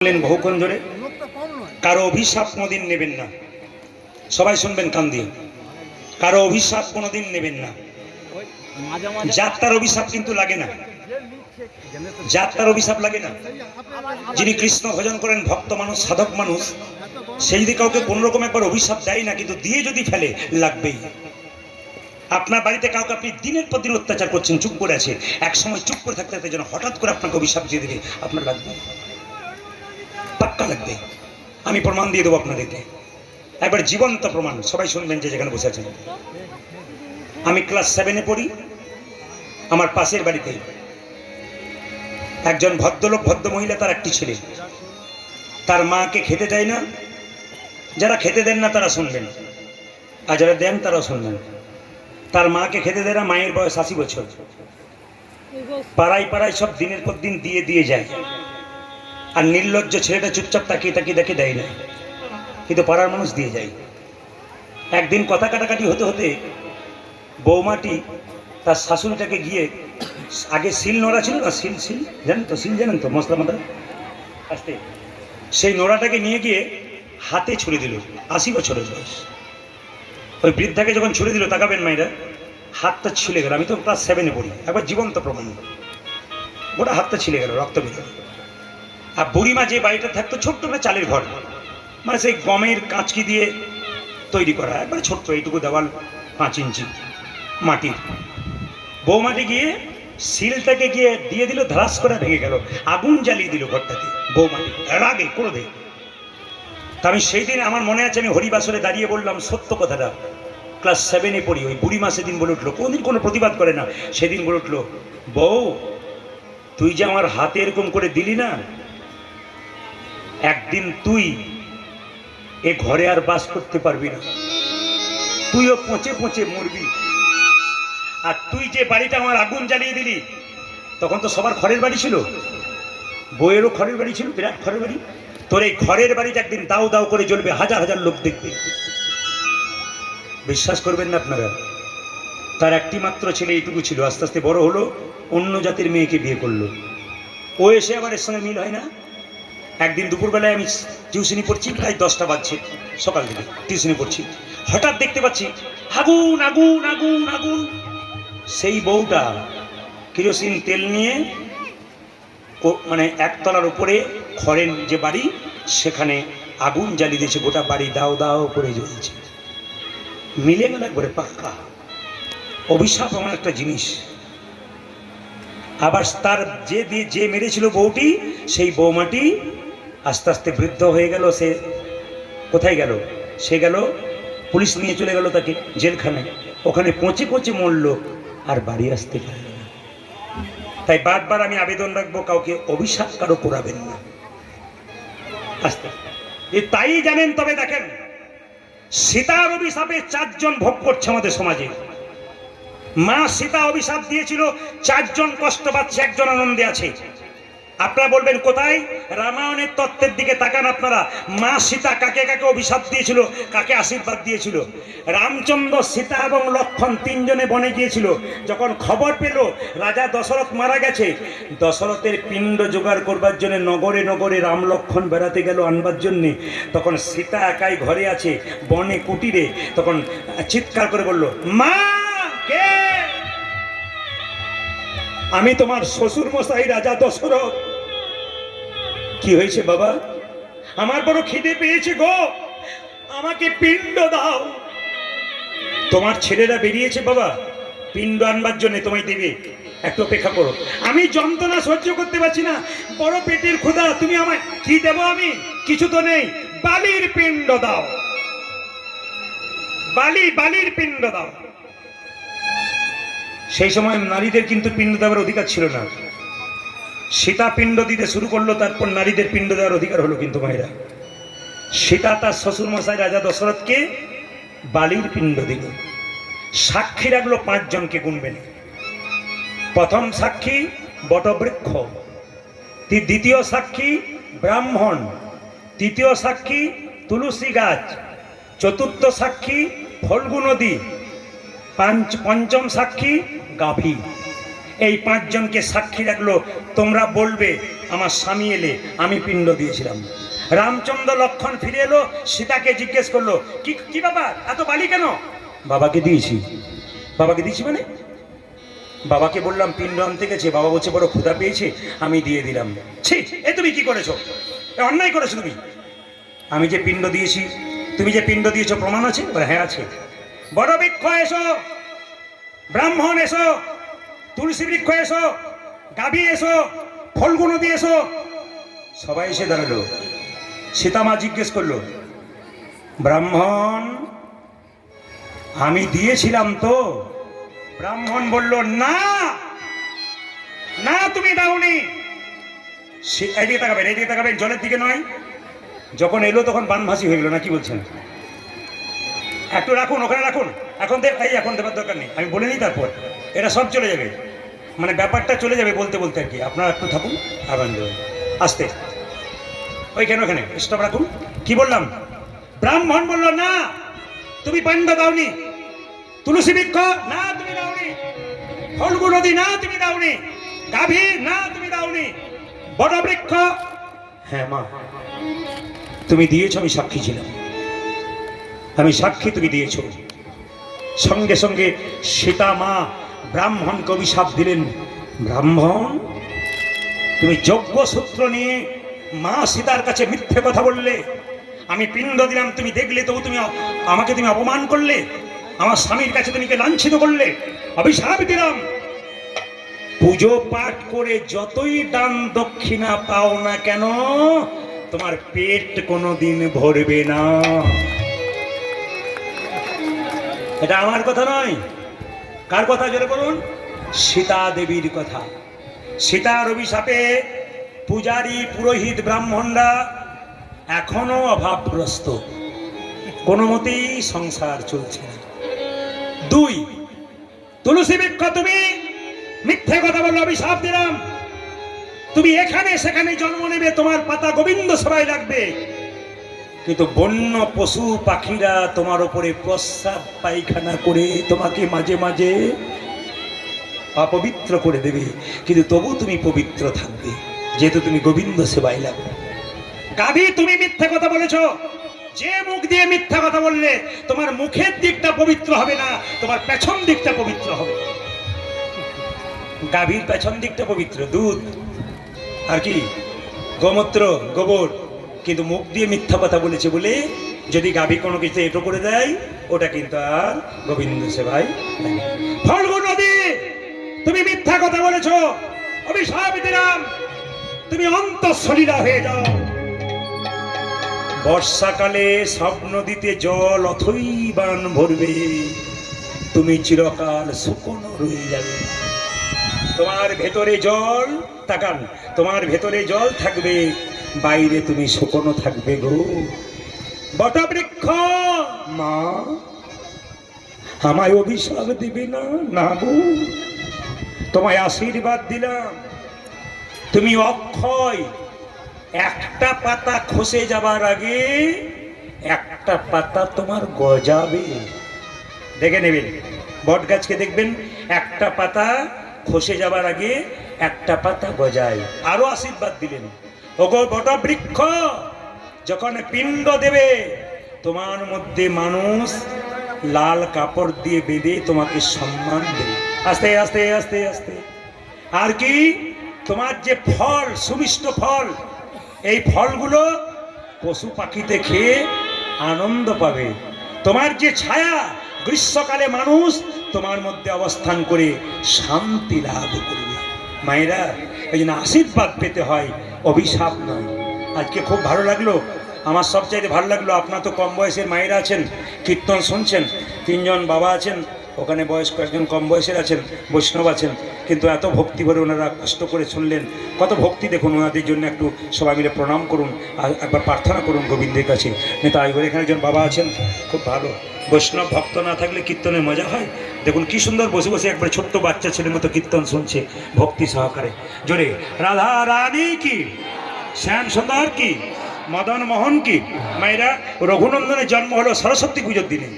বহুক্ষণ ধরে কারো অভিশাপ কোনোদিন নেবেন না। সবাই শুনবেন কান দিয়ে। কারো অভিশাপ কোনোদিন নেবেন না। যাত্রার অভিশাপ কিন্তু লাগে না। যাত্রার অভিশাপ লাগে না। যিনি কৃষ্ণ ভজন করেন, ভক্ত মানুষ, সাধক মানুষ, সে যদি কাউকে কোন রকম একবার অভিশাপ দেয় না, কিন্তু দিয়ে যদি ফেলে লাগবেই। আপনার বাড়িতে কাউকে আপনি দিনের পর দিন অত্যাচার করছেন, চুপ করে আছে, এক সময় চুপ করে থাকতে থাকতে যেন হঠাৎ করে আপনাকে অভিশাপ দিয়ে দেবে, আপনার লাগবে, পাক্কা লাগবে। আমি প্রমাণ দিয়ে দেবো আপনাদেরকে, একবার জীবন্ত প্রমাণ। সবাই শুনবেন যে যেখানে বসে আছেন। আমি ক্লাস 7-এ পড়ি। আমার পাশের বাড়িতে একজন ভদ্রলোক, ভদ্র মহিলা, তার একটি ছেলে, তার মাকে খেতে দেয় না। যারা খেতে দেন না তারা শুনবেন, আর যারা দেন তারাও শুনবেন। তার মাকে খেতে দেয় না, মায়ের বয়স 80 বছর। পাড়ায় পাড়ায় সব দিনের পর দিন দিয়ে দিয়ে যায়, আর নির্লজ্জ ছেলেটা চুপচাপ তাকিয়ে তাকিয়ে দেখে, দেয় না, কিন্তু পাড়ার মানুষ দিয়ে যায়। একদিন কথা কাটাকাটি হতে হতে বৌমাটি তার শাশুড়িটাকে গিয়ে, আগে শিল নোড়া ছিল না, শিল শিল জানেন তো, শিল জানেন তো, মশলা মাথা আসতে, সেই নোড়াটাকে নিয়ে গিয়ে হাতে ছুঁড়ে দিল। 80 বছরের বয়স। ওই বৃদ্ধাকে যখন ছুঁড়ে দিল, তাকাবেন মায়েরা, হাতটা ছিলে গেল। আমি তো ক্লাস 7-এ পড়ি, একবার জীবন্ত প্রমাণ। ওটা হাতটা ছিলে গেল, রক্ত বেরোল। আর বুড়িমা যে বাড়িটা থাকতো, ছোট্ট না চালের ঘর, মানে সেই গমের কাঁচকি দিয়ে তৈরি করা, একবারে ছোট্ট, এইটুকু দেওয়াল, 5 ইঞ্চি মাটির। বৌমাটি গিয়ে শিলটাকে গিয়ে দিয়ে দিল, ধারাস করে ভেঙে গেল, আগুন জ্বালিয়ে দিল ঘরটাতে। বৌমাটি রাগে ক্রোধে। তা আমি সেই দিন, আমার মনে আছে, আমি হরিবাসরে দাঁড়িয়ে বললাম সত্য কথাটা। ক্লাস 7-এ পড়ি। ওই বুড়িমা সেদিন বলে উঠলো, কোনদিন কোনো প্রতিবাদ করে না, সেদিন বলে উঠলো, বউ তুই যে আমার হাতে এরকম করে দিলি না, একদিন তুই এ ঘরে আর বাস করতে পারবি না, তুইও পচে পচে মরবি। আর তুই যে বাড়িটা আমার আগুন জ্বালিয়ে দিলি, তখন তো সবার ঘরের বাড়ি ছিল, বউয়েরও ঘরের বাড়ি ছিল, বিরাট ঘরের বাড়ি। তোর এই ঘরের বাড়িটা একদিন দাও দাও করে জ্বলবে, হাজার হাজার লোক দেখবে। বিশ্বাস করবেন না আপনারা, তার একটি মাত্র ছেলে, এইটুকু ছিল। আস্তে আস্তে বড় হলো, অন্য জাতির মেয়েকে বিয়ে করলো। ও এসে আবার এর সঙ্গে মিল হয় না। একদিন দুপুরবেলায় আমি টিউশনি পড়ছি, প্রায় 10টা বাজছে, সকাল থেকে টিউশনি পড়ছি, হঠাৎ দেখতে পাচ্ছি আগুন আগুন আগুন আগুন। সেই বউটা কেরোসিন তেল নিয়ে, মানে একতলার উপরে খড়ের যে বাড়ি, সেখানে আগুন জ্বালিয়ে দিয়েছে, গোটা বাড়ি দাও দাও করে জ্বলছে। মিলে গেল একবারে পাক্কা। অভিশাপ এমন একটা জিনিস। আবার তার যে মেরেছিল বউটি, সেই বৌমাটি আস্তে আস্তে বৃদ্ধ হয়ে গেল। সে কোথায় গেল? সে গেল, পুলিশ নিয়ে চলে গেল তাকে জেলখানায়। ওখানে পচে পচে মরল, আর বাড়ি আসতে পারল না। তাই বারবার আমি আবেদন রাখবো, কাউকে অভিশাপ কারো করাবেন না। আস্তে তাই জানেন। তবে দেখেন, সীতার অভিশাপে 4 জন ভোগ করছে আমাদের সমাজে। মা সীতা অভিশাপ দিয়েছিল, 4 জন কষ্ট পাচ্ছে, 1 জন আনন্দে আছে। আপনারা বলবেন কোথায়? রামায়ণের তত্ত্বের দিকে তাকান আপনারা। মা সীতা কাকে কাকে অভিশাপ দিয়েছিল, কাকে আশীর্বাদ দিয়েছিল? রামচন্দ্র, সীতা এবং লক্ষ্মণ 3 জনে বনে গিয়েছিল। যখন খবর পেল রাজা দশরথ মারা গেছে, দশরথের পিণ্ড জোগাড় করবার জন্য নগরে নগরে রাম লক্ষ্মণ বেড়াতে গেল আনবার জন্যে। তখন সীতা একাই ঘরে আছে, বনে কুটিরে। তখন চিৎকার করে বলল, মা কে? আমি তোমার শ্বশুর মশাই রাজা দশরথ। কি হয়েছে বাবা? আমার বড় খিদে পেয়েছে গো, আমাকে পিণ্ড দাও। তোমার ছেলেরা বেরিয়েছে বাবা, পিণ্ড আনবার জন্য, তোমায় দেবে, একটু অপেক্ষা করো। আমি যন্ত্রণা সহ্য করতে পারছি না, বড় পেটের ক্ষুধা, তুমি আমায় কি দেবো? আমি কিছু তো নেই, বালির পিণ্ড দাও, বালির পিণ্ড দাও। সেই সময় নারীদের কিন্তু পিণ্ড দেওয়ার অধিকার ছিল না। সীতা পিণ্ড দিতে শুরু করলো, তারপর নারীদের পিণ্ড দেওয়ার অধিকার হলো। কিন্তু মায়েরা, সীতা তার শ্বশুর মশাই রাজা দশরথকে বালির পিণ্ড দিল। সাক্ষী রাখলো 5 জনকে, গুনবেন। প্রথম সাক্ষী বটবৃক্ষ, দ্বিতীয় সাক্ষী ব্রাহ্মণ, তৃতীয় সাক্ষী তুলসী গাছ, চতুর্থ সাক্ষী ফল্গু নদী, পঞ্চম সাক্ষী গাভী। এই পাঁচজনকে সাক্ষী রাখলো, তোমরা বলবে আমার স্বামী এলে আমি পিণ্ড দিয়েছিলাম। রামচন্দ্র লক্ষণ ফিরে এলো, সীতাকে জিজ্ঞেস করলো, কি কি বাবা এত বালি কেন? বাবাকে দিয়েছি। বাবাকে দিয়েছি মানে? বাবাকে বললাম পিণ্ড আনতে গেছে, বাবা বলছে বড় ক্ষুধা পেয়েছে আমি দিয়ে দিলাম। ছি, এ তুমি কি করেছো? এ অন্যায় করেছো তুমি। আমি যে পিণ্ড দিয়েছি, তুমি যে পিণ্ড দিয়েছো প্রমাণ আছে? হ্যাঁ আছে। বড় বৃক্ষ এসো, ব্রাহ্মণ এসো, তুলসী বৃক্ষ এসো, গাভী এসো, ফল্গু নদী এসো। সবাই এসে দাঁড়ালো। সীতামা জিজ্ঞেস করলো, ব্রাহ্মণ আমি দিয়েছিলাম তো? ব্রাহ্মণ বলল, না না তুমি দাওনি। এদিকে তাকাবেন, এদিকে তাকাবেন, জলের দিকে নয়। যখন এলো তখন বানভাসি হয়ে গেল না, কি বলছেন? একটু রাখুন, ওখানে রাখুন। এখন এখন দেবার দরকার নেই, আমি বলে নিই তারপর এটা সব চলে যাবে, মানে ব্যাপারটা চলে যাবে বলতে বলতে আর কি। আপনারা একটু থাকুন, আবার দেবেন আস্তে। ওইখানে ওখানে স্টপ রাখুন। কি বললাম? ব্রাহ্মণ বলল, না তুমি পাণ্ড দাওনি। তুলসী বৃক্ষ, না তুমি দাওনি। ফল্গু নদী, না তুমি দাওনি। গাভী, না তুমি দাওনি। বট বৃক্ষ, হ্যাঁ মা তুমি দিয়েছো, আমি সাক্ষী ছিলাম, আমি সাক্ষী, তুমি দিয়েছো। সঙ্গে সঙ্গে সীতা মা ব্রাহ্মণকে অভিশাপ দিলেন, ব্রাহ্মণ তুমি যজ্ঞ সূত্র নিয়ে মা সীতার কাছে মিথ্যে কথা বললে। আমি পিণ্ড দিলাম, তুমি দেখলে, তবু তুমি আমাকে তুমি অপমান করলে, আমার স্বামীর কাছে তুমি লাঞ্ছিত করলে, অভিশাপ দিলাম। পুজো পাঠ করে যতই দান দক্ষিণা পাও না কেন, তোমার পেট কোনোদিন ভরবে না। এটা আমার কথা নয়, কার কথা জোরে বলুন? সীতা দেবীর কথা। সীতার অভিশাপে পূজারী, পুরোহিত, ব্রাহ্মণরা এখনো অভাবগ্রস্ত, কোনো মতেই সংসার চলছে না। দুই, তুলসী বৃক্ষ তুমি মিথ্যে কথা বললে, অভিশাপ দিলাম। তুমি এখানে সেখানে জন্ম নেবে, তোমার পাতা গোবিন্দ সবাই লাগবে, কিন্তু বন্য পশু পাখিরা তোমার উপরে প্রস্রাব পায়খানা করে তোমাকে মাঝে মাঝে অপবিত্র করে দেবে, কিন্তু তবু তুমি পবিত্র থাকবে, যেহেতু তুমি গোবিন্দ সেবায় লাগবে। গাভী তুমি মিথ্যা কথা বলেছো, যে মুখ দিয়ে মিথ্যা কথা বললে তোমার মুখের দিকটা পবিত্র হবে না, তোমার পেছন দিকটা পবিত্র হবে। গাভীর পেছন দিকটা পবিত্র, দুধ আর কি গোমূত্র, গোবর, কিন্তু মুখ দিয়ে মিথ্যা কথা বলেছে বলে যদি গাভী কোনো কিছু এটো করে দেয়, ওটা কিন্তু আর গোবিন্দ সেবায়। ফল্গু নদী তুমি মিথ্যা কথা বলেছো, অভিশাপ দিলাম, তুমি অন্তঃসলীলা হয়ে যাও। বর্ষাকালে সব নদীতে জল অথই বান ভরবে, তুমি চিরকাল শুকনো রয়ে যাবে। তোমার ভেতরে জল, তাকান, তোমার ভেতরে জল থাকবে, বাইরে তুমি শুকনো থাকবে গো। বটবৃক্ষ মা আমায় অভিশাপ দিবে না, না গো, তোমায় আশীর্বাদ দিলাম, তুমি অক্ষয়। একটা পাতা খসে যাবার আগে একটা পাতা তোমার গজাবে, দেখে নেবেন। বট গাছকে দেখবেন, একটা পাতা খসে যাবার আগে একটা পাতা গজায়। আরো আশীর্বাদ দিলেন, ওগো বটবৃক্ষ, যখন পিণ্ড দেবে তোমার মধ্যে মানুষ লাল কাপড় দিয়ে বেঁধে তোমাকে সম্মান দেবে, আস্তে আস্তে আস্তে আস্তে। আর কি, তোমার যে ফল, সুমিষ্ট ফল, এই ফলগুলো পশু পাখিতে খেয়ে আনন্দ পাবে। তোমার যে ছায়া, গ্রীষ্মকালে মানুষ তোমার মধ্যে অবস্থান করে শান্তি লাভ করবে। মায়েরা, এই জন্য আশীর্বাদ পেতে হয়, অভিশাপ নয়। আজকে খুব ভালো লাগলো, আমার সবচাইতে ভালো লাগলো, আপনার তো কম বয়সের মায়েরা আছেন, কীর্তন শুনছেন, তিনজন বাবা আছেন, ওখানে বয়স্ক একজন কম বয়সের আছেন, বৈষ্ণব আছেন, কিন্তু এত ভক্তি ভরে ওনারা কষ্ট করে শুনলেন, কত ভক্তি দেখুন। ওনাদের জন্য একটু সবাই মিলে প্রণাম করুন, আর একবার প্রার্থনা করুন গোবিন্দের কাছে। নেতা এবার এখানে একজন বাবা আছেন, খুব ভালো বৈষ্ণব ভক্ত, না থাকলে কীর্তনের মজা হয়। দেখুন কি সুন্দর বসে বসে একবার ছোট্ট বাচ্চা ছেলের মতো কীর্তন শুনছে ভক্তি সহকারে। জোরে রাধা রানী কি, শ্যাম সুন্দর কি, মদন মোহন কি। মায়েরা, রঘুনন্দনের জন্ম হলো সরস্বতী পুজোর দিনে।